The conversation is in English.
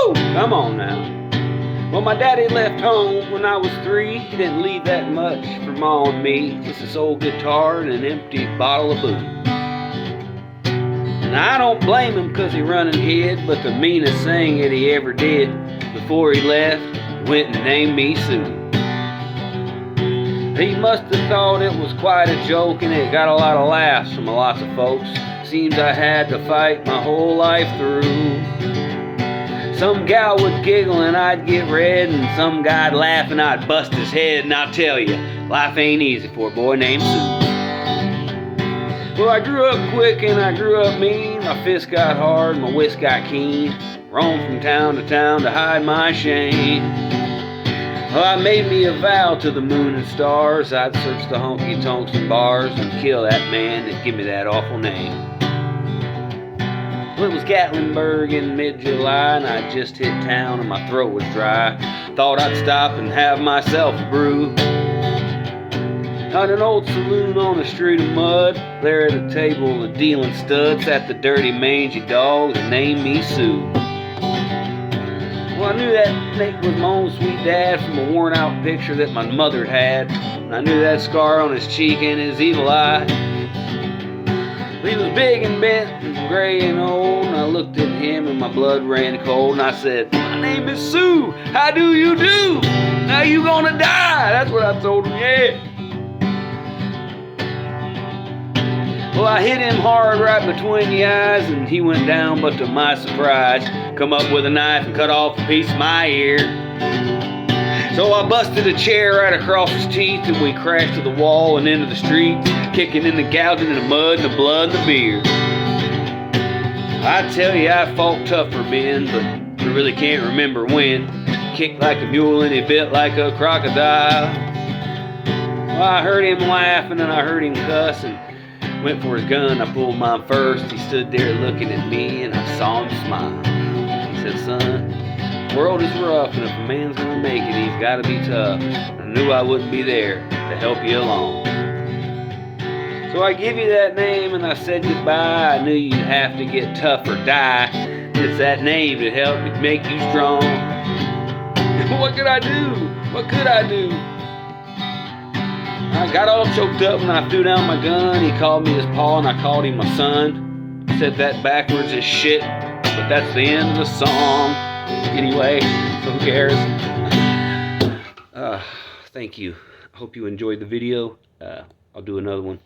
Woo! Come on now. Well, my daddy left home when I was 3. He didn't leave that much for Ma and me. Just this old guitar and an empty bottle of booze. And I don't blame him cause he run and hid, but the meanest thing that he ever did before he left, went and named me Sue. He must have thought it was quite a joke, and it got a lot of laughs from lots of folks. Seems I had to fight my whole life through. Some gal would giggle and I'd get red, and some guy'd laugh and I'd bust his head. And I'll tell you, life ain't easy for a boy named Sue. Well, I grew up quick and I grew up mean. My fist got hard, my wits got keen. Roamed from town to town to hide my shame. Well, I made me a vow to the moon and stars. I'd search the honky-tonks and bars and kill that man that give me that awful name. Well, it was Gatlinburg in mid-July, and I just hit town and my throat was dry. Thought I'd stop and have myself a brew. At an old saloon on a street of mud, there at a table of dealing studs sat the dirty mangy dog that named me Sue. Well, I knew that Nate was my own sweet dad from a worn out picture that my mother had. And I knew that scar on his cheek and his evil eye. He was big and bent and gray and old, and I looked at him and my blood ran cold, and I said, "My name is Sue, how do you do? Now you gonna die?" That's what I told him, yeah. Well, I hit him hard right between the eyes, and he went down, but to my surprise, come up with a knife and cut off a piece of my ear. So I busted a chair right across his teeth, and we crashed to the wall and into the street, kicking in the gouging in the mud and the blood and the beer. I tell you, I fought tougher men, but I really can't remember when. Kicked like a mule and he bit like a crocodile. Well, I heard him laughing and I heard him cuss, and went for his gun. I pulled mine first. He stood there looking at me, and I saw him smile. He said, "Son, the world is rough, and if a man's gonna make it, he's gotta be tough. I knew I wouldn't be there to help you along. So I give you that name and I said goodbye. I knew you'd have to get tough or die. It's that name that helped me make you strong." What could I do? What could I do? I got all choked up and I threw down my gun. He called me his paw and I called him my son. Said that backwards as shit, but that's the end of the song. Anyway, so who cares? Thank you. I hope you enjoyed the video. I'll do another one.